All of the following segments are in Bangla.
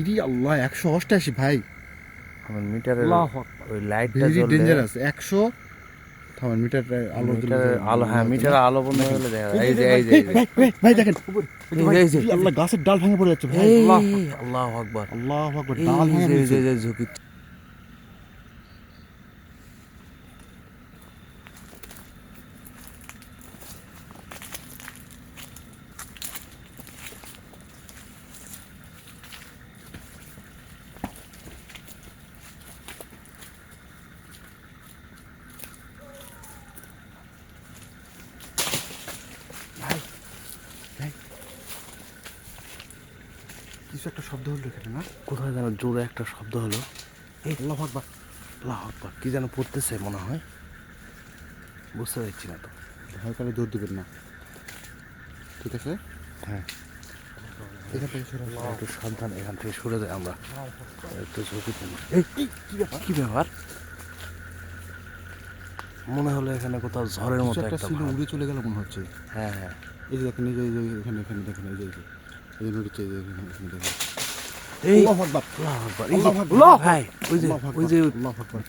ইরি আল্লাহ 188 ভাই। আমার মিটারের আল্লাহু ওই লাইটটা ভেরি জ্বললে ডেঞ্জারাস। 100 থামেন মিটারের আলো মিটারের আলো, হ্যাঁ মিটারের আলো বন্ধ হলে দেখা যায়। এই যে ভাই দেখেন এই যে আল্লাহ গাছের ডাল ভেঙে পড়ে যাচ্ছে ভাই। এই আল্লাহ আল্লাহু আকবার, আল্লাহু আকবার, এই ডাল ভেঙে যে পড়েছে। যে ঝুঁকি। কিছু একটা শব্দ হলো এখানে না? কোথায় যেন জোরে একটা শব্দ হলো। এই আল্লাহু আকবার, আল্লাহু আকবার, কি যেন পড়তেছে মনে হয়, বুঝতে পারছি না তো। ভয় করে দৌড় দিবেন না, ঠিক আছে? হ্যাঁ এখান থেকে সরে আসো। একটু সাবধান, এখান থেকে সরে যাই আমরা, একটু ঝুঁকিপূর্ণ। এই কি ব্যাপার, মনে হলো এখানে কোথাও ঝড়ের কিছু মতো একটা একটা ছিল, ভাব। উড়ে চলে গেল মনে হচ্ছে। হ্যাঁ হ্যাঁ এই যে দেখেন, এই যে এখানে এখানে দেখেন, এই যে এই যে নড়ছে, এই যে এখানে দেখেন। এই আল্লাহু আকবার, আল্লাহু আকবার, এই যে আল্লাহু আকবার, ভাই ওই যে আল্লাহু আকবার, ওই যে আল্লাহু আকবার।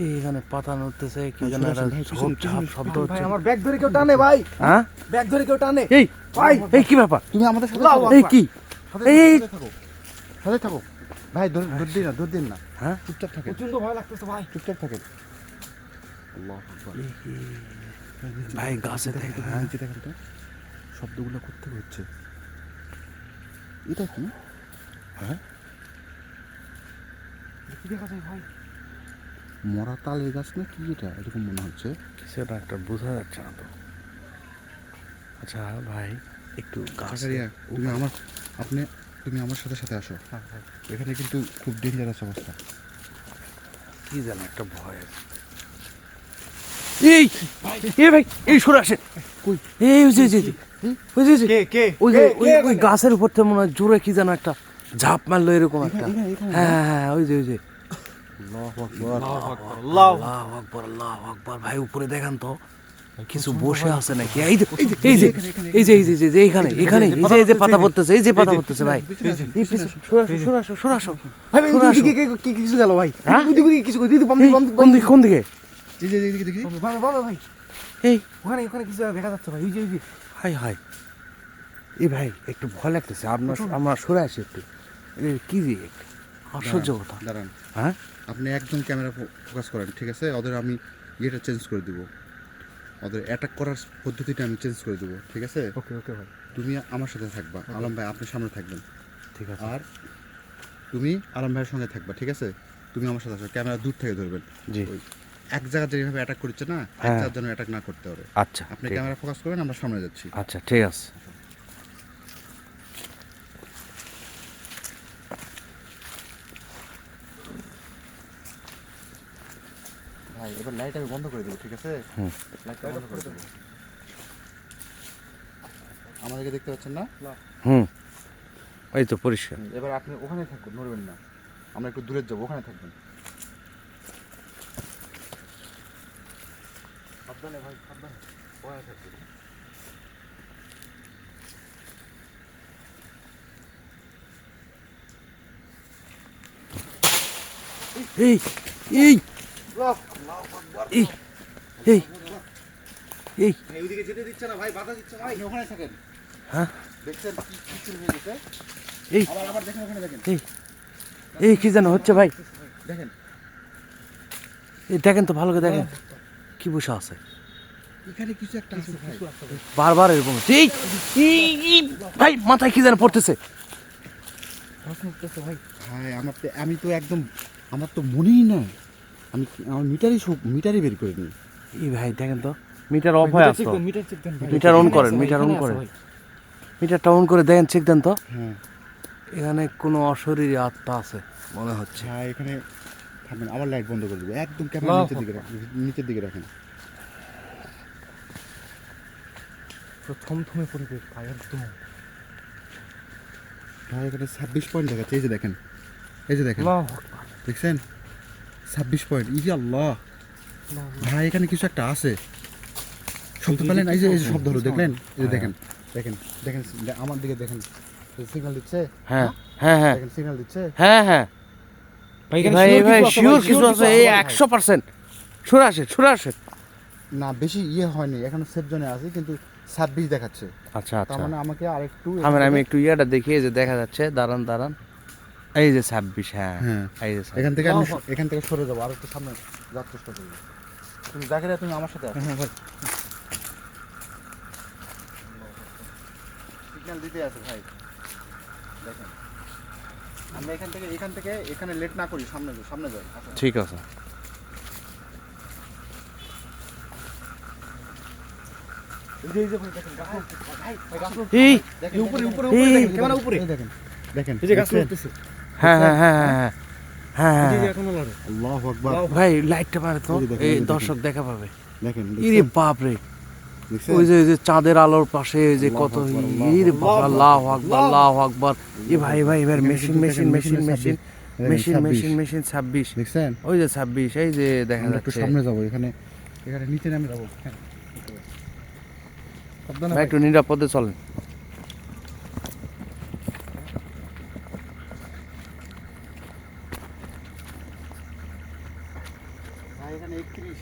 এই এখানে পাতা নড়তেছে, কি ভাই, যেন সরে একটা আসেন, ভাই, ঝোপ পিছনে, ঝাপ পিছনে। শব্দ ভাই হচ্ছে। আমার ব্যাগ ধরে কেউ টানে ভাই, হ্যাঁ ব্যাগ ধরে কেউ টানে এই ভাই। এই কি ব্যাপার, তুমি আমাদের সাথে আল্লাহু থাকো, এই কি এই সাথে থাকো, সাথে থাকো ভাই। দৌড় দিন না, দৌড় দিন না, হ্যাঁ চুপচাপ থাকেন, প্রচন্ড ভয় লাগতেছে ভাই। চুপচাপ থাকেন। আল্লাহু আকবার। ভাই গাছে দেখেন তো, হ্যাঁ নিচে দেখেন তো, শব্দগুলো করতে হচ্ছে। এটা কি? হ্যাঁ, কি দেখা যায় ভাই? মরা তালের গাছ না কি এটা, এরকম মনে হচ্ছে। সেটা একটা বোঝা যাচ্ছে না তো। আচ্ছা ভাই একটু গাছ, জাকারিয়া, তুমি আমার সাথে সাথে আসো। এখানে কিন্তু খুব ডেঞ্জারাস অবস্থা। কি যেন একটা ভয় আছে। এই ভাই এই সরে আসে, কই? এই ওই যে ওই যে ওই যে কে কে ওই যে ওই গাছের উপর থেকে মনে হয় জোরে কি যেন একটা ঝাঁপ মারলো এরকম একটা। এখানে হ্যাঁ হ্যাঁ ওই যে আল্লাহু আকবার। আল্লাহু আকবার, আল্লাহু আকবার। ভাই উপরে দেখেন তো কিছু বসে আছে নাকি। এই যে এই যে এই যে এই যে এই যে এইখানে এখানে এই যে পাতা পড়তেছে, এই যে পাতা পড়তেছে ভাই। এই পিছনে সরে আসো সরে আসো। ভাই সরে আসো। কি কিছু গেল ভাই? হ্যাঁ? দিদি কিছু কই দিদি এই, কোন দিকে এই যে এইদিকে দেখি। ভাই ভাই ভাই এই ওখানে ওখানে কিছু দেখা যাচ্ছে ভাই। এই যে হাই হাই, এই ভাই একটু ভয় লাগতেছে, আমরা সরে আসি একটু। কি যে আশ্চর্য কথা। দাঁড়ান, হ্যাঁ আপনি একদম ক্যামেরা ফোকাস করেন, ঠিক আছে? ওদের আমি ইয়েটা চেঞ্জ করে দিব, ওদের অ্যাটাক করার পদ্ধতিটা আমি চেঞ্জ করে দেবো, ঠিক আছে? ওকে ওকে ভাই। তুমি আমার সাথে থাকবা, আলম ভাই আপনি সামনে থাকবেন, ঠিক আছে। আর তুমি আলম ভাইয়ের সঙ্গে থাকবা, ঠিক আছে? তুমি আমার সাথে আসো, ক্যামেরা দূর থেকে ধরবেন। জি ওই এক জায়গা যেভাবে অ্যাটাক করছে না, এক হ্যাঁ। জায়গার জন্য অ্যাটাক না করতে পারে। আচ্ছা আপনি ঠিক- ক্যামেরা ফোকাস করবেন, আমরা সামনে যাচ্ছি। আচ্ছা ঠিক আছে। ভাই এবার লাইট আমি বন্ধ করে দেবো, ঠিক আছে? হুম। লাইটটা বন্ধ করে দেবো। আমাদেরকে দেখতে পাচ্ছেন না? হুম এই তো পরিষ্কার। এবার আপনি ওখানে থাকুন, নড়বেন না, আমরা একটু দূরে যাবো, ওখানে থাকবেন। সাবধানে ভাই, সাবধানে, ওখানে থাকবেন। এই এই এই এই এই ওইদিকে যেতে দিচ্ছে না ভাই, বাধা দিচ্ছে ভাই। আপনি ওখানে থাকেন। হ্যাঁ দেখছেন কি চুল হয়ে গেছে? এই আবার দেখেন, ওখানে দেখেন, এই এই কি যেন হচ্ছে ভাই। দেখেন এই দেখেন তো ভালো করে দেখেন কি বসে আছে, এখানে কিছু একটা আছে ভাই। বারবার এরকম হচ্ছে। এই এই ভাই মাথায় কি যেন পড়তেছে। ভাই আমি তো একদম, আমার তো মনেই নাই, আমার মিটারই বের করে নিই। এই ভাই দেখেন তো মিটার অফ হয়ে আসতো, মিটার চেক দেন ভাই। মিটার অন করেন, মিটার অন করেন, মিটারটা অন করে দেখেন, চেক দেন তো। হ্যাঁ এখানে কোনো অশরীরী আত্মা আছে মনে হচ্ছে। হ্যাঁ, এখানে থাকবেন, আবার লাইট বন্ধ করে দেবো, একদম ক্যামেরা নিচের দিকে রাখেন। থমথমে পরিবেশ ভাই একদম। ভাই এখানে 26 পয়েন্ট দেখাচ্ছে, এই যে দেখেন, এই যে দেখেন, আল্লাহু দেখছেন 26 পয়েন্ট। ইজি আল্লাহ, ভাই এখানে কিছু একটা আছে। শব্দ পেলেন? এই যে শব্দ হলো, দেখলেন? এই যে দেখেন দেখেন দেখেন, আমার দিকে দেখেন, সিগন্যাল দিচ্ছে, হ্যাঁ হ্যাঁ হ্যাঁ দেখেন সিগন্যাল দিচ্ছে। হ্যাঁ হ্যাঁ ভাই ভাই ভাই শিওর sure কিছু আছে, এই 100%। সরে আসে, সরে আসে। না বেশি ইয়ে হয়নি, এখন সেফ জোনে আছে কিন্তু 26 দেখাচ্ছে। আচ্ছা তার আচ্ছা, মানে আমাকে আরেকটু আমি একটু ইয়াটা দেখি, এই যে দেখা যাচ্ছে, দাঁড়ান দাঁড়ান, এই যে 26, হ্যাঁ হ্যাঁ এই যে 26। এখান থেকে সরে যাবো, আর একটু সামনে যাওয়ার চেষ্টা করবো। তুমি জাকিরা তুমি আমার সাথে আসো। হ্যাঁ ভাই সিগন্যাল দিতে আছে ভাই, দেখেন আমরা এখান থেকে এখানে লেট না করি, সামনে যাই আসো। ঠিক আছে। এই যে ভাই দেখেন গাছ ভাই গাছ এই দেখেন উপরে উপরে এই, উপরে দেখেন ক্যামেরা উপরে এই দেখেন দেখেন এই যে গাছ দেখছেন? উঠতেছে হ্যাঁ হ্যাঁ হ্যাঁ হ্যাঁ হ্যাঁ এই যে হ্যাঁ, এখনো লড়ে আল্লাহু আকবার, ভাই লাইটটা মারে তো, এই যে দেখেন, এই এই যে দর্শক দেখা পাবে। দেখেন ইরে বাপ রে, দেখছেন? ওই যে চাঁদের আলোর পাশে যে কত, ইরে বাপ, আল্লাহু আকবার, আল্লাহু আকবার। এ ভাই ভাই এবার machine machine machine machine machine machine machine 26, দেখছেন? ওই যে 26, এই যে দেখা আমরা একটু যাচ্ছে। সামনে যাবো, এখানে নিচে নামে যাবো। হ্যাঁ। সাবধানে ভাই একটু নিরাপদে চলেন। ভাই, এখানে 31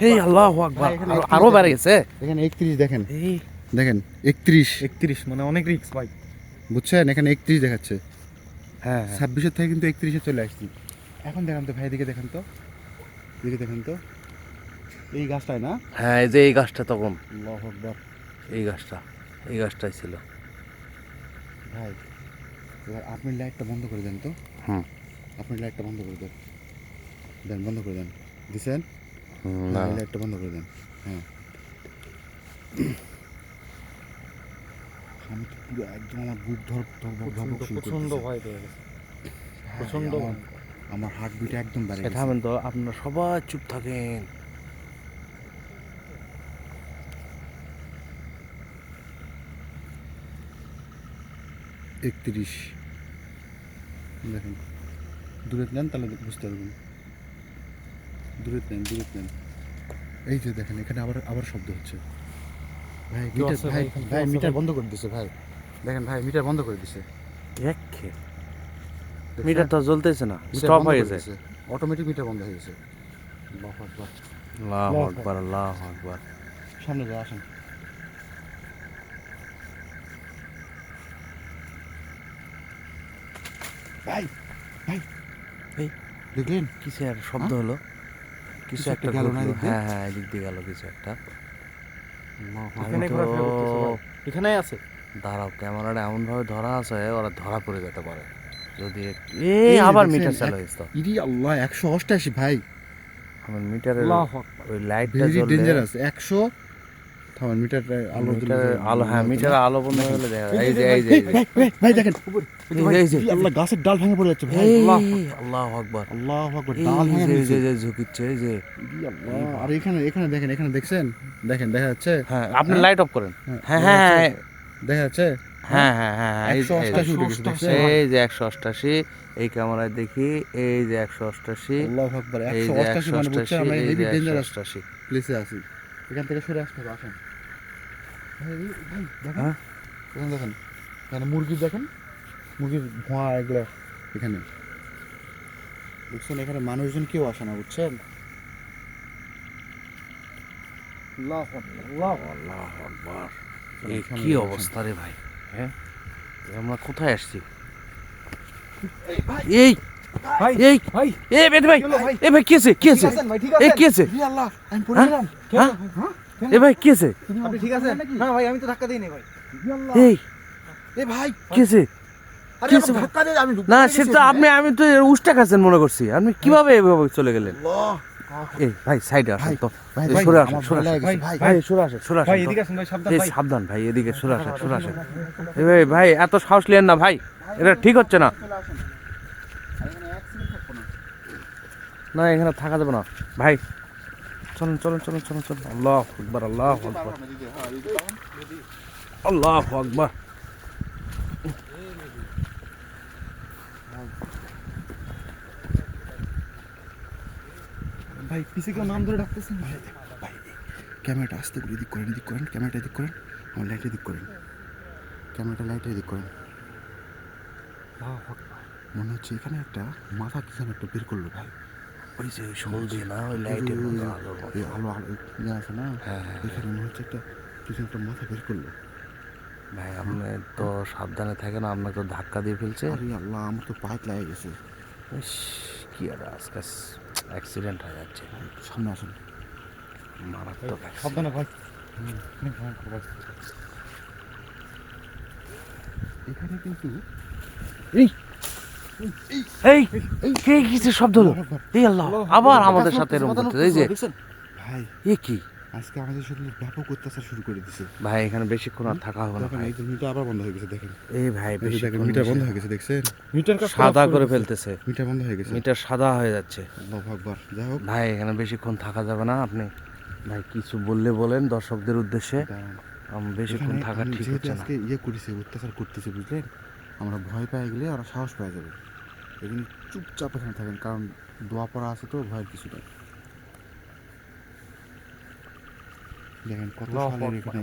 এই আল্লাহু আকবার, ভাই, এখানে আরো বেড়ে গেছে। এখানে 31 দেখেন, এই দেখেন 31, 31 মানে অনেক রিস্ক ভাই বুঝছেন? এখানে 31 দেখাচ্ছে, হ্যাঁ 26-এর থেকে কিন্তু 31-এ চলে আসছি। এখন দেখান তো ভাই, এদিকে দেখেন তো, এদিকে দেখেন তো, এই গাছটায় না, হ্যাঁ, এই যে এই গাছটা তখন, আল্লাহু আকবার। এই গাছটাই ছিল। ভাই এবার আপনি লাইটটা বন্ধ করে দেন তো, হুম আপনি লাইটটা বন্ধ করে দেন, বন্ধ করে দেন, দিছেন? না হ্যাঁ, এই লাইটটা বন্ধ করে দেন। হ্যাঁ, আমি তো পুরো একদম আমার বুক প্রচন্ড ভয় পেয়ে গেছে প্রচন্ড আমার হার্ট বিট একদম বেড়ে গেছে। থামেন তো, আপনারা সবাই চুপ থাকেন। 31 দেখেন, দূরে নেন তাহলে বুঝতে পারবেন, দূরে নেন। এই যে দেখেন, এখানে আবার শব্দ হচ্ছে। ভাই কেউ মিটার, আছে ভাই ভাই? ভাই কেউ আছে মিটার ভাই? বন্ধ করে দিছে ভাই, দেখেন ভাই মিটার বন্ধ করে দিছে। দেখছেন? মিটার তো জ্বলতেছে না, মিটার স্টপ বন্ধ হয়ে করে গেছে। দিছে, অটোমেটিক মিটার বন্ধ হয়ে গেছে। আল্লাহু আকবার। আল্লাহু আকবার, আল্লাহু আকবার। সামনে যাই, আসেন। ভাই ভাই এই দেখলেন? কিসে একটা শব্দ হলো, কিছু কিছু একটা একটা গেল না ঘটলো। এদিক দিয়ে? হ্যাঁ হ্যাঁ, এদিক দিয়ে গেল কিছু একটা। এখানে তো- ঘোরাফেরা করতেছে ভাই এখানেই আছে দাঁড়াও, ক্যামেরাটা এমন ভাবে ধরা আছে, ওরা ধরা পড়ে যেতে পারে যদি এই আবার দেখছেন, মিটার চালু হয়েছে তো। ইরি আল্লাহ, 188 ভাই, আমার মিটারের আল্লাহু আকবার ওই লাইটটা ভেরি জ্বললে, ডেঞ্জারাস। 100 থামান মিটারটা আলো জ্বলে মিটারের যায়। আলো, হ্যাঁ মিটারের আলো বন্ধ হলে দেখা যায়। এই যে এই এই যে ভাই দেখেন, এই যে ই আল্লাহ, গাছের ডাল ভেঙে পড়ে যাচ্ছে ভাই। আল্লাহু আকবার, আল্লাহু আকবার, এই ডাল ভেঙে যে পড়েছে। যে ঝুঁকিচ্ছে, এই যে। ইরি আল্লাহ, আর এখানে দেখেন, এখানে দেখছেন, দেখেন দেখা যাচ্ছে, হ্যাঁ আপনি লাইট অফ করেন। হ্যাঁ দেখা হ্যাঁ যাচ্ছে, দেখা যাচ্ছে হ্যাঁ হ্যাঁ হ্যাঁ হ্যাঁ, এই যে, 188 উঠে গেছে, দেখছেন? এই যে 188, এই ক্যামেরায় দেখি, এই যে 188, আল্লাহু আকবার, এই যে 188 মানে বুঝছেন 188, আমরা এই হেভি যে ডেঞ্জারাস 188। প্লেসে আছি। এখান থেকে সরে আসতে হবে, আসেন। ভাই দেখেন, হ্যাঁ? এখানে দেখেন, এখানে মুরগি দেখেন, মুরগির ধোঁয়া এগুলো এখানে, বুঝছেন? এখানে মানুষজন কেউ আসে না, বুঝছেন? আল্লাহু আকবার। চলেন, এই সামনে কি যাই, অবস্থা রে ভাই, হ্যাঁ আমরা কোথায় আসছি? এই ভাই এই ভাই এই বেদ ভাই, কি হলো ভাই? এ ভাই কি আছে, কি আছে, ঠিক আছেন ভাই ঠিক এই আছেন কি আছে, ইরি আল্লাহ, আমি পড়ে হ্যাঁ? গেলাম। হ্যাঁ এ ভাই কি আছে, আপনি ঠিক আছেন না ভাই আমি তো ধাক্কা দিইনি ভাই ইরি আল্লাহ, এই এ ভাই, কি আছে? আরে কি আমার আছে ভাই? ধাক্কা দিয়ে আমি না সেটা আমি তো উষ্টা খাচ্ছেন মনে করছি, আপনি কিভাবে এভাবে চলে গেলেন? আল্লাহ, এই ভাই সাইডে আসেন তো, ভাই এই ভাই, সরে আসেন, আমার সরে ভয় লাগে আসেন গেছে, ভাই ভাই, সরে আসেন, সরে ভাই আসেন তো। এদিকে আসেন ভাই সাবধান এই ভাই সাবধান ভাই, এদিকে সরে আসেন, সরে আসেন। এই ভাই ভাই এত সাহস লিয়েন না ভাই, এটা ঠিক হচ্ছে না। চলে আসেন, আর এখানে এক সেকেন্ড থাকবো না। না এখানে থাকা যাবে না ভাই, চলুন চলুন চলুন চলুন চলুন। আল্লাহু আকবার, আল্লাহু আকবার, পারবো না দিদি, হ্যাঁ দিদি পারবেন? আল্লাহু আকবার। ভাই পিছে কেউ নাম ধরে ডাকতেছেন ভাই ক্যামেরাটা আস্তে করে এদিক করেন, ক্যামেরাটা এদিক করেন, আমার লাইট এদিক করেন। ক্যামেরাটা লাইটের দিক করেন। মনে হচ্ছে এখানে একটা মাথা কি যেন একটা বের করলো ভাই। ওই যে ওই শোল দিয়ে না ওই লাইটের মতো আলোর মতো। এই আলো আলো ইয়ে আছে না, হ্যাঁ, হ্যাঁ, এখানে মনে হচ্ছে একটা কিছু একটা মাথা বের করলো। ভাই আপনি তো সাবধানে থাকেন, আপনাকে তো ধাক্কা দিয়ে ফেলছে। আরে আল্লাহ, আমার তো পাইপ লাগে গেছে। ইস, কি আর আজকে অ্যাক্সিডেন্ট হয়ে যাচ্ছে, সামনে আসুন। মারাত্মক accident। সাবধানে ভাই। অনেক ভয়ঙ্কর ভাই। এখানে কিন্তু এই কে কিছু শব্দ হলো? এই আল্লাহ, আবার আমাদের সাথে এরকম করতে এই যে দেখছেন ভাই, এ কি আজকে আমাদের সাথে ব্যাপক অত্যাচার শুরু করে দিছে। ভাই, এখানে বেশিক্ষণ আর থাকা হবে না দেখেন ভাই। এই যে মিটার আবার বন্ধ হয়ে গেছে, দেখেন এই ভাই এই যে দেখেন বেশিক্ষণ মিটার বন্ধ হয়ে গেছে, দেখছেন মিটার কাজ সাদা করে ফেলতেছে, মিটার বন্ধ হয়ে গেছে। মিটার সাদা হয়ে যাচ্ছে। আল্লাহু আকবার। যাই হোক, ভাই এখানে বেশিক্ষণ থাকা যাবে না, আপনি ভাই কিছু বললে বলেন দর্শকদের উদ্দেশ্যে। দাঁড়ান। বেশিক্ষণ এখানে থাকা আমি ঠিক যেহেতু হচ্ছে না। আজকে ইয়ে করেছে, অত্যাচার করতেছে, বুঝলেন, আমরা ভয় পেয়ে গেলে ওরা সাহস পেয়ে যাবে। এখানে চুপচাপ এখানে থাকেন, কারণ দোয়া পড়া আছে তো, ভয়ের কিছু নেই। দেখেন কত সালের এখানে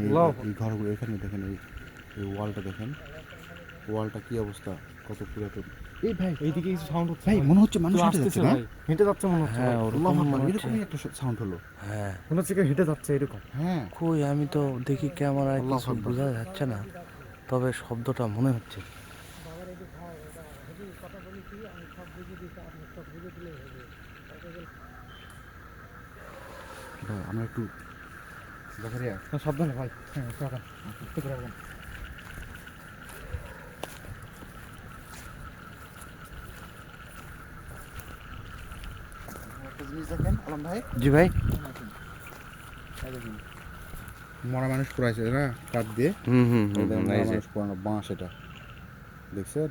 এই ঘরগুলো, এখানে দেখেন এই ওয়ালটা দেখেন, ওয়ালটা কি অবস্থা, কত পুরাতন। এই ভাই এইদিকে কিছু সাউন্ড হচ্ছে ভাই, মনে হচ্ছে মানুষ হেঁটে যাচ্ছে না? ভাই, হেঁটে যাচ্ছে মনে হচ্ছে হ্যাঁ ভাই। ওরকম আল্লাহু মনে আকবার, হচ্ছে। এরকমই একটা সাউন্ড হলো। হ্যাঁ মনে হচ্ছে কেউ হেঁটে যাচ্ছে এরকম। হ্যাঁ, কই আমি তো দেখি ক্যামেরায় আল্লাহু কিছু আকবার। বোঝা যাচ্ছে না, তবে শব্দটা মনে হচ্ছে। ভাই আমরা একটু জাকারিয়া, হ্যাঁ, সাবধানে ভাই। হ্যাঁ, সাবধান। আস্তে করে রাখবেন। একটা জিনিস দেখেন আলম ভাই, জি ভাই। এই দেখুন, মরা মানুষ পুরাইছে না কাঠ দিয়ে, হুম হুম এই হুম দেখেন, হুম, মরা এই যে মানুষ পুরানো বাঁশ, এটা দেখছেন।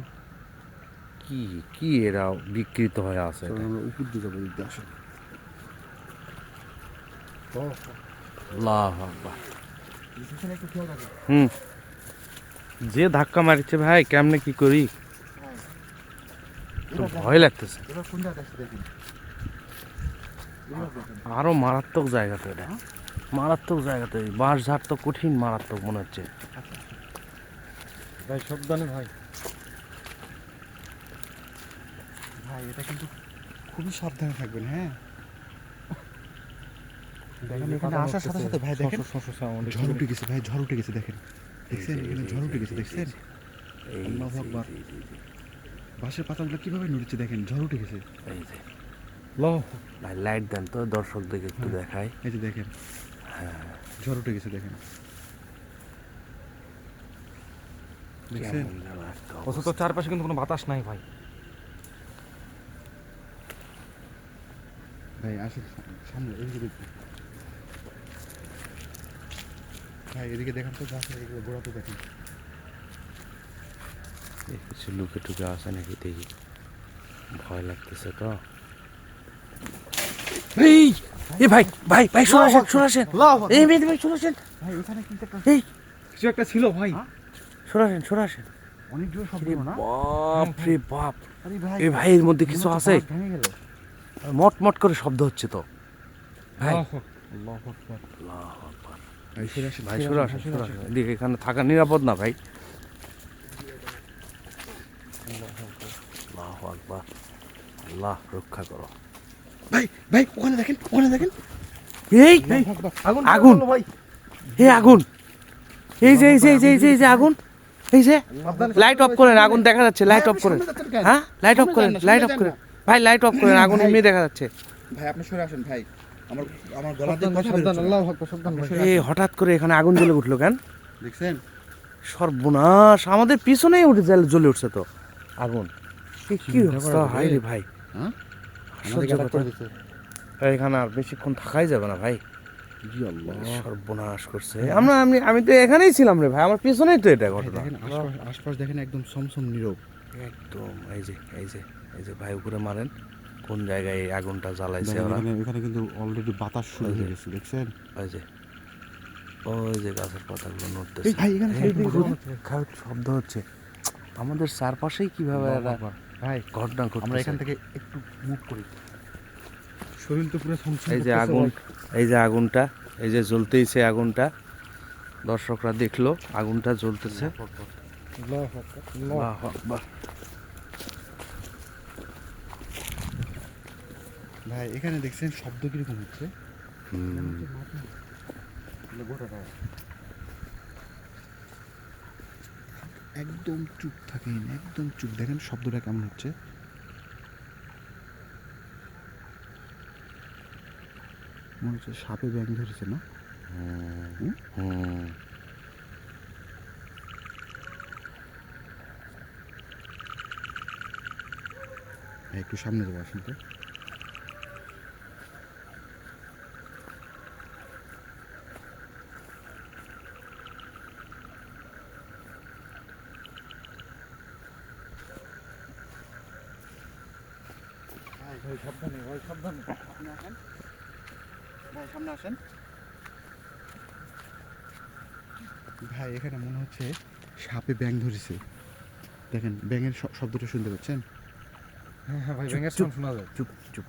কি কি এরা বিকৃত হয়ে আছে চলুন এটা। আমরা উপর দিয়ে যাবো, দিক দিয়ে আসুন। আল্লাহু আকবার। এখানে একটু খেয়াল রাখেন। হুম, যে ধাক্কা মারছে ভাই, কেমনে কি করি, তো ভয় লাগতেছে। এবার কোন জায়গায় আছে দেখেন, এবার দেখেন। আরো মারাত্মক জায়গা তো এটা, মারাত্মক জায়গা তো। এই বাঁশ ঝাড় তো কঠিন মারাত্মক মনে হচ্ছে। ভাই সাবধানে ভাই। ভাই এটা কিন্তু খুবই সাবধানে থাকবেন, হ্যাঁ। দেখেন এখানে আসার সাথে সাথে ভাই দেখেন ঝড় উঠে গেছে, ভাই ঝড় উঠে গেছে, দেখেন দেখছেন, এখানে ঝড় উঠে গেছে, দেখছেন। এই আল্লাহু যে, আকবার। এই যে, এই যে, বাঁশের পাতাগুলো কিভাবে নড়ছে দেখেন, ঝড় উঠে গেছে। এই যে। লো ভাই লাইট দেন তো, দর্শকদেরকে একটু দেখাই। এই যে দেখেন, ঝড় উঠে গেছে, দেখেন দেখছেন। কেমন যেন একটা অথচ চারপাশে কিন্তু কোনো বাতাস নাই ভাই। ভাই আসুন সামনে, এদিকে দেখুন ভাই, এদিকে দেখেন তো, গাছের এদিকে গোড়াতে দেখেন। এই কিছু লুকে টুকে আছে নাকি দেখি, ভয় লাগতেছে তো। এই এ ভাই ভাই ভাই শোনাছেন শোনাছেন, এই মেয়ে ভাই শোনাছেন, ভাই এখানে কিন্তু একটা এই কিছু একটা ছিল ভাই। শোনাছেন শোনাছেন। অনেক জোর শব্দ না? বাপ রে বাপ, আরে ভাই, এই ভাই এর মধ্যে কিছু আছে, ভেঙে গেল। মট মট করে শব্দ হচ্ছে তো ভাই। আল্লাহু আকবার। আল্লাহু আকবার। ভাই সরে আসেন, ভাই সরে আসেন সরে আসেন, এদিকে এখানে থাকা নিরাপদ না ভাই। আল্লাহু আকবার, আল্লাহ রক্ষা করো। ভাই ভাই ওখানে দেখেন, ওখানে দেখেন। এই আগুন আগুন। জ্বললো ভাই। এই আগুন, এই যে এই যে এই যে এই যে এই যে আগুন, এই যে লাইট অফ করেন, আগুন দেখা যাচ্ছে, লাইট অফ করেন। হ্যাঁ লাইট অফ করেন, লাইট অফ করেন ভাই, লাইট অফ করেন, আগুন এমনি দেখা যাচ্ছে। ভাই আপনি সরে আসেন ভাই, আমার আমার গলা দিয়ে কথা সাবধান, বেরোচ্ছে। আল্লাহু আকবার, সাবধান ভাই। এই হঠাৎ করে এখানে আগুন জ্বলে উঠলো কেন? দেখছেন, সর্বনাশ, আমাদের পিছনেই উঠে জ্বলে উঠছে তো আগুন। কি অবস্থা, হাই রে ভাই, হ্যাঁ আশ্চর্য আমাদেরকে attack কথা। করে দিচ্ছে। এখানে আর বেশিক্ষণ থাকাই যাবে না ভাই, জি আল্লাহ। সর্বনাশ করছে। আমি তো এখানেই ছিলাম রে ভাই, আমার পিছনেই তো এটা ভাই ঘটনা। দেখেন আশপাশ, আশপাশ দেখেন একদম সমসম নীরব। একদম এই যে এই যে এই যে ভাই উপরে মারেন, কোন জায়গায় এই আগুনটা জ্বালাইছে দেখেন ওরা। এখানে কিন্তু অলরেডি বাতাস শুরু হয়ে গেছে, দেখছেন। ওই যে গাছের পাতাগুলো নড়তেছে। এই ভাই এখানে এই সাইড খুব খারাপ শব্দ হচ্ছে, আমাদের চারপাশেই কিভাবে একটা ভাই ঘটনা আমরা ঘটছে। এখান থেকে একটু মুভ করি, শরীর তো পুরো সমসম। এই যে আগুন, এই যে আগুনটা, এই যে জ্বলতেইছে আগুনটা, দর্শকরা দেখলো আগুনটা জ্বলতেছে। আল্লাহু আকবার। ভাই এখানে দেখছেন শব্দ কিরকম হচ্ছে? হুম, একদম চুপ থাকেন, একদম চুপ। দেখেন শব্দটা কেমন হচ্ছে। মনে হচ্ছে সাপে ব্যাং ধরেছে না? হুম? হুম। ভাই, একটু সামনে যাবো আসেন তো। ভাই সাবধানে, ভাই সাবধানে। সামনে আসেন ভাই, সামনে আসেন ভাই। এখানে মনে হচ্ছে সাপে ব্যাং ধরেছে। দেখেন ব্যাঙের শব্দটা শুনতে পাচ্ছেন? হ্যাঁ হ্যাঁ ভাই, চুপ, ব্যাঙের চুপ। সাউন্ড শোনা যায়। চুপ চুপ।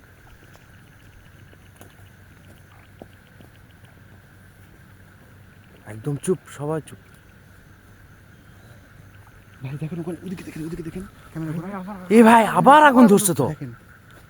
একদম চুপ, সবাই চুপ। ভাই দেখেন ওখানে, ওদিকে দেখেন, ওদিকে দেখেন ক্যামেরা করে। এ ভাই আবার আগুন ধরছে তো। দেখেন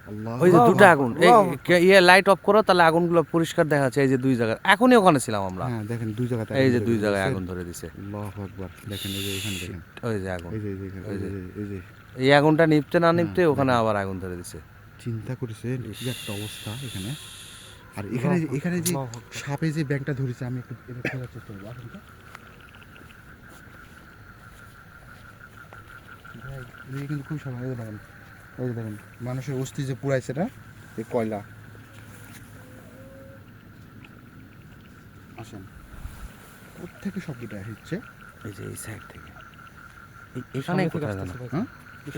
আল্লাহ, ওই যে আল্লাহু দুটো আকবার, আগুন, আল্লাহু ইয়ে লাইট অফ করো, তাহলে আগুনগুলো পরিষ্কার দেখা যাচ্ছে। এই যে দুই জায়গায়, এখনই ওখানে ছিলাম আমরা। হ্যাঁ দেখেন দুই জায়গাতে এই আগুন যে ধরে দুই গেছে, জায়গায় দেখছেন? আগুন ধরে দিছে। আল্লাহু আকবার। দেখেন এই যে এখানে দেখেন, ওই যে আগুন, এই যে এখানে, ওই এই যে যে এই যে এই আগুনটা নিপতে না নিপতে হ্যাঁ, ওখানে দেখেন। আবার আগুন ধরে দিছে। চিন্তা করেছেন কি একটা অবস্থা এখানে। আর আকবার, এখানে যে আল্লাহু আকবার। সাপে যে ব্যাংকটা ধরেছে, আমি একটু এটা খোঁজার চেষ্টা করবো। আসেন তো ভাই, এদিকে কিন্তু খুব সময়। এই যে দেখেন, এই যে দেখেন মানুষের অস্থি যে পুড়াইছে না, এই কয়লা। আসেন, কোত্থেকে শব্দটা হচ্ছে? এই যে এই সাইড থেকে, এখানে সামনে থেকে কোথায় আসতেছে জানো? ভাই। হ্যাঁ?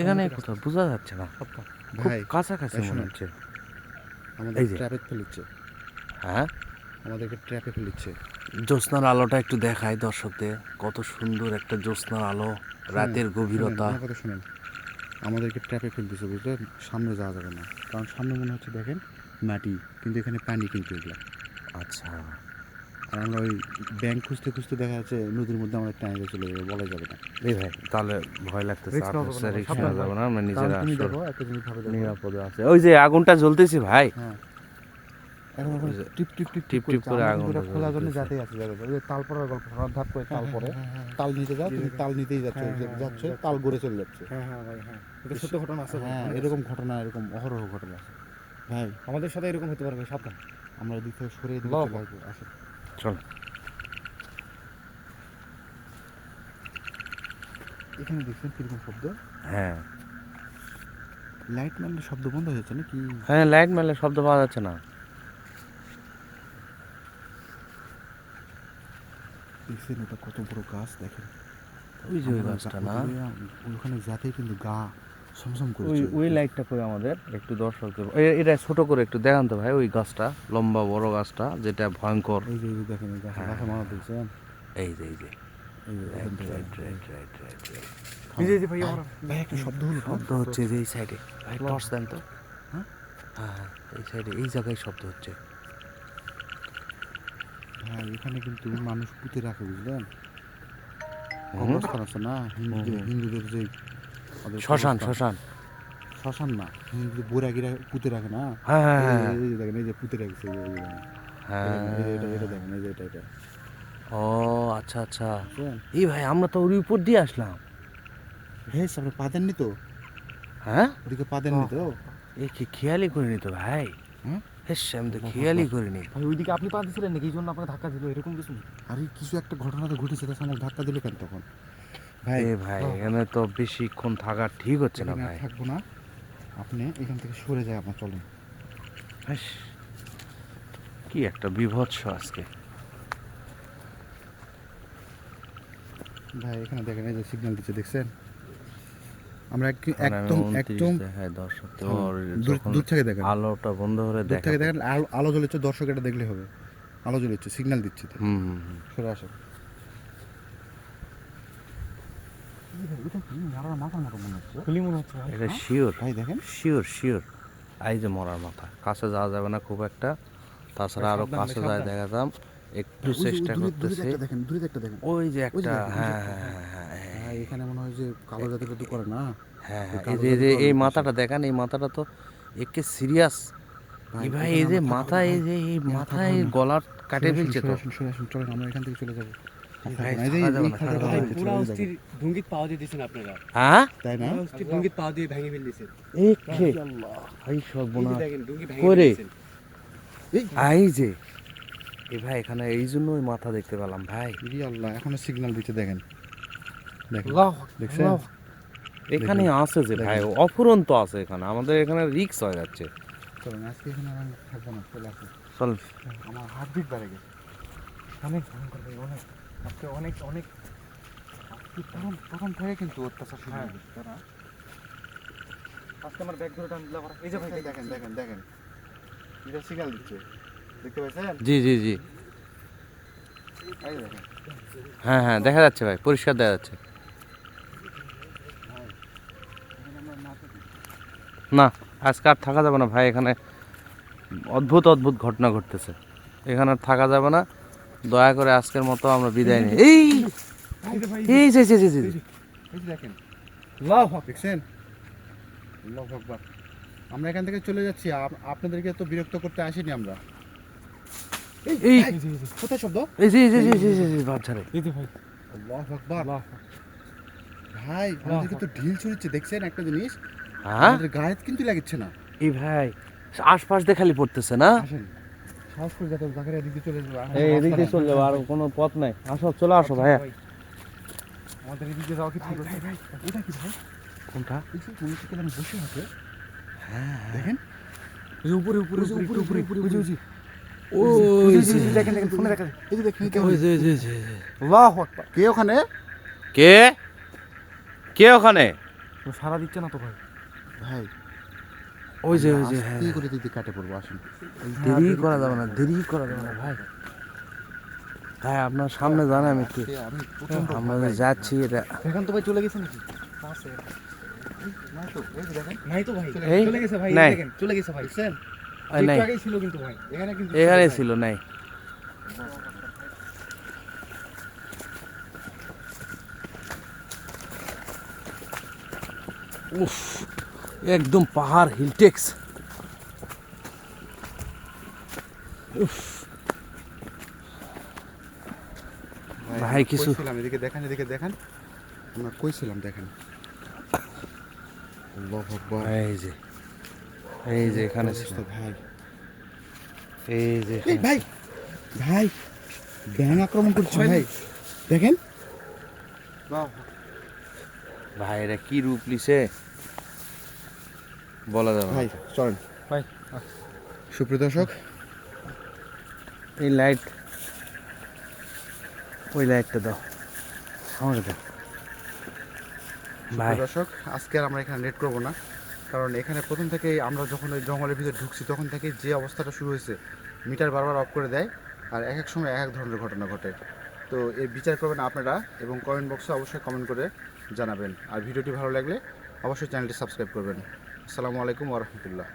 এখানে কোথাও বোঝা যাচ্ছে না, সাবধান। খুব ভাই কাছাকাছি এই মনে শোনেন, হচ্ছে। আমাদের এই যে। ট্র্যাপে ফেলেছে, হ্যাঁ, আমাদেরকে ট্র্যাপে ফেলেছে। জ্যোৎস্নার আলোটা একটু দেখায় দর্শকদের, কত সুন্দর একটা জ্যোৎস্নার আলো, রাতের গভীরতা। আমার কথা শুনেন, আমাদেরকে ট্র্যাপে ফেল দিছে, বুঝলেন? সামনে যাওয়া যাবে না, কারণ সামনে মনে হচ্ছে দেখেন মাটি, কিন্তু এখানে পানি, কিন্তু এগুলা। আচ্ছা, আর আমরা ওই ব্যাংক খুঁজতে খুঁজতে দেখা যাচ্ছে নদীর মধ্যে আমরা টাইমে চলে যাবে, বলা যাবে না। এই ভাই তাহলে ভয় লাগতেছে, Risk নেওয়া আপনার যাবে না, রিস্ক সাবধান নেওয়া যাবে না, আমরা কারণ নিজেরা তুমি দেখো, একটা জিনিস ভাবে দেখো। নিরাপদে আছে। ওই যে আগুনটা জ্বলতেছে ভাই, হ্যাঁ, এখন ওই যে টিপ টিপ টিপ টিপ টিপ করে আগুনটা আগুনটা খোলার জন্য জ্বলতেছে। যাতেই আছে যাবে। ওই যে তাল পড়ার গল্প, ধাপ করে তাল পড়ে, তাল নিতে যাও, তুমি তাল নিতেই যাচ্ছ, যাচ্ছে তাল গড়ে চলে যাচ্ছে। হ্যাঁ হ্যাঁ ভাই, হ্যাঁ এটা সত্য ঘটনা আছে ভাই। হ্যাঁ, এরকম ঘটনা, এরকম অহরহ ঘটনা আছে ভাই। আমাদের সাথে এরকম হতে পারে ভাই, সাবধান। আমরা এদিক থেকে সরে এদিকে আল্লাহু চলে আসবো। আসেন, চল। এখানে দেখছেন কিরকম শব্দ? হ্যাঁ লাইট মারলে শব্দ বন্ধ হয়ে যাচ্ছে নাকি? হ্যাঁ, লাইট মারলে শব্দ পাওয়া যাচ্ছে না। দেখছেন ওটা কত বড় গাছ, দেখেন। ওই যে ওই আমরা গাছটা না, ওখানে যাতেই কিন্তু গা সমসম ওই করেছে। ওই লাইটটা করে আমাদের একটু দর্শকদের এটা ছোট করে একটু দেখান তো ভাই, ওই গাছটা, লম্বা বড় গাছটা যেটা ভয়ঙ্কর। এই যে দেখেন, এই গাছে গাছে মারা দেখছেন? এই যে এই যে এই যে রাইট এখান থেকে। Right right right right right. এই যে ভাই আমরা ভাই একটা শব্দ হলো, শব্দ হচ্ছে যে এই সাইডে, ভাই টর্চ দেন তো। হ্যাঁ হ্যাঁ, এই সাইডে এই জায়গায় শব্দ হচ্ছে। ভাই এখানে কিন্তু মানুষ পুঁতে রাখে, বুঝলেন? হুম। কবরস্থান আছে না, হিন্দুদের যে ওদের শ্মশান কবরস্থান। শ্মশান। শ্মশান না, হিন্দুদের বৈরাগীরা পুঁতে রাখে না। হ্যাঁ হ্যাঁ এই যে- হ্যাঁ এই যে দেখেন, এই যে পুঁতে রাখছে, এই যে দেখেন। হ্যাঁ। এই যে এটা দেখেন, এই যে এটা ও আচ্ছা আচ্ছা। বুঝছেন? এই ভাই আমরা তো ওর উপর দিয়ে আসলাম। হ্যাঁ, আপনি পা দেননি তো? হ্যাঁ, ওদিকে পা দেননি তো? এই কি খেয়ালই করিনি তো ভাই। হুম? হেস, আমি তো খেয়ালই করিনি। ভাই ওইদিকে আপনি পা দিছিলেন নাকি, এই জন্য আপনাকে ধাক্কা দিল, এরকম কিছু নেই। আরে কিছু একটা ঘটনা তো ঘটেছে, তার সামনে ধাক্কা দিল কেন তখন? ভাই এ ভাই এখানে তো বেশিক্ষণ থাকা ঠিক হচ্ছে না এখানে আর ভাই। থাকবো না, আপনি এখান থেকে সরে যায়, আপনার চলেন। হেস, কি একটা বিভৎস আজকে। ভাই এখানে দেখেন, এই যে সিগন্যাল দিচ্ছে, দেখছেন? আমরা মানে আমি একদম 29 একদম দেখায় দর্শক তো, দূর থেকে দেখেন, আলোটা বন্ধ করে দূর দেখা। থেকে দেখেন, আলো জ্বলেছে, দর্শক এটা দেখলে হবে। আলো জ্বলেছে, সিগন্যাল দিচ্ছে তো। হুম হুম, হুম। সরে আসেন। মাথার মতো মনে হচ্ছে। খুলি মনে হচ্ছে ভাই। এটা শিওর ভাই দেখেন, শিওর শিওর। এই যে মরার মাথা, কাছে যাওয়া যাবে না খুব একটা, তাছাড়া আরো সাবধান, কাছে যায় সাবধান। দেখাতাম, একটু ওই যে চেষ্টা দূরে করতেছি। একটা দেখেন, দূরে একটা দেখেন। ওই যে ওই যে একটা, দেখেন, ওই যে হ্যাঁ একটা। হ্যাঁ হ্যাঁ, হ্যাঁ, ভাই এখানে মনে হয় যে কালো জাদু টাদু করে না। হ্যাঁ হ্যাঁ, কালো এই যে জাদু এই করে মাথাটা দেখেন, এই মাথাটা তো একে সিরিয়াস। ভাই, এই ভাই এখানে এই যে আমার থাকা মাথা, হবে এই না, যে এই এখানে মাথা থাকা এই হবে না। গলা কাটে ফেলছে তো। সরে আসুন চলেন, আমরা এখান থেকে চলে যাবো। আর ভাই, থাকবো না। এই যে থাকা যাবে এই না, খালটা থাকা ভাই, যাবে না। পুরা এই দেখো। অস্থির ঢুঙ্গিত পাওয়া দিয়ে দিয়েছেন আপনারা। হ্যাঁ তাই না? পুরা অস্থির ঢুঙ্গিত পাওয়া দিয়ে ভেঙে ফেলতেছেন। এই খে ভাই এই যে সর্বনাশ। দেখেন ঢুঙ্গি ভেঙে করে। ফেলতেছেন। এই যে এই ভাই এখানে এই জন্য ওই মাথা দেখতে পেলাম ভাই। ইরি আল্লাহ, এখনো সিগন্যাল দিচ্ছে দেখেন। দেখেন আল্লাহ, দেখছেন? আল্লাহ। এখানে আছে যে ভাই, দেখেন। অফুরন্ত আছে এখানে, আমাদের এখানে রিক্স হয়ে যাচ্ছে। চলেন আজকে এখানে আর আমি থাকবো না, চলে আসুন। চল আমার হার্টবিট বেড়ে গেছে। অনেক ভয়ঙ্কর ভাই, অনেক। আজকে অনেক অনেক প্রথম থেকে কিন্তু অত্যাচার শুরু হ্যাঁ। হয়ে গেছে, তাই না? আজকে আমার ব্যাগ ধরে টান দিলে আবার এই যে ভাই দেখেন দেখেন দেখেন, এটা সিগন্যাল দিচ্ছে, দেখতে পাচ্ছেন? জি জি জি, এই দেখেন। হ্যাঁ হ্যাঁ দেখা যাচ্ছে ভাই, পরিষ্কার দেখা যাচ্ছে। না আজকে আর থাকা যাবে না ভাই, এখানে অদ্ভুত অদ্ভুত ঘটনা ঘটতেছে, এখানে আর থাকা যাবে না। দয়া করে আজকের মতো আমরা বিদায় নিই। এই এই যে যে যে যে যে। এই যে দেখেন, আল্লাহু আকবার। দেখছেন? আল্লাহু আকবার। আমরা এখান থেকে চলে যাচ্ছি, আপনাদেরকে তো বিরক্ত করতে আসিনি আমরা। এই ভাই, কোথায় শব্দ? এই যে যে যে যে যে যে বাচ্চারে। এই যে ভাই আল্লাহু আকবার। ভাই আমাদেরকে তো ঢিল ছুড়ছে, দেখছেন একটা জিনিস? হ্যাঁ আমাদের গায়ে কিন্তু লাগছে না। এই ভাই আশপাশ দিয়ে খালি পড়তেছে না। আসেন, সাহস করে যাতে জাকারিয়া এদিক দিয়ে চলে যাবো। এই এদিক দিয়ে চলে যাবো, আর কোনো পথ নাই। আসো চলে আসো ভাইয়া। আমাদের এদিকে যাওয়া কি ঠিক ভাই ভাই, ওটা কি ভাই? কোনটা? এই যে মনে হচ্ছে কেমন বসে আছে। দেখেন, উপরে উপরে উপরে উপরে উপরে ওই যে, ওই যে, ওই যে দেখেন দেখেন ফোনে দেখেন। এই যে দেখেন কেমন। ওই যে যে যে। আল্লাহু আকবার। কে ওখানে? কে কে ওখানে? সারা দিচ্ছে না তো ভাই। ভাই ওই যে ওই যে, আস্তে হ্যাঁ করে দিদি কাটে পড়বো, আসুন। দেরি করা যাবে না, দেরি করা যাবে না ভাই। ভাই আপনার সামনে জানা আমি একটু, আমি প্রচন্ড আমরা যে যাচ্ছি এটা। এখন তো ভাই চলে গেছে নাকি? আছে। নাই তো, এই যে দেখেন, নাই তো ভাই। এই? চলে গেছে ভাই, নাই। দেখেন চলে গেছে ভাই। দেখছেন? এই নাই, একটু আগেই ছিল কিন্তু ভাই। এখানে কিন্তু এখানে ছিল নাই। উফ, একদম পাহাড় হিলটেক্স। উফ ভাই কিছু, কইছিলাম, এদিকে দেখেন, এদিকে দেখেন, আমরা কইছিলাম দেখেন। আল্লাহু আকবার। এই যে এখানে ছিল, অবস্থা ভাই। এই যে এই এখানে ভাই, ভাই ব্যাং আক্রমণ করছে ভাই, দেখেন। ভাই এটা কি রূপ লিছে বলা যাবে না। ভাই চলেন ভাই সুপ্রিয় দর্শক, এই লাইট, ওই লাইটটা দাও আমাকে দাও ভাই। সুপ্রিয় দর্শক, আজকে আর আমরা এখানে নেট করবো না, কারণ এখানে প্রথম থেকেই আমরা যখন ওই জঙ্গলের ভিতরে ঢুকছি তখন থেকে যে অবস্থাটা শুরু হয়েছে, মিটার বারবার অফ করে দেয়, আর এক এক সময় এক এক ধরনের ঘটনা ঘটে। তো এর বিচার করবেন আপনারা, এবং কমেন্ট বক্সে অবশ্যই কমেন্ট করে জানাবেন। আর ভিডিওটি ভালো লাগলে অবশ্যই চ্যানেলটি সাবস্ক্রাইব করবেন। আসসালামু আলাইকুম ওয়া রাহমাতুল্লাহ।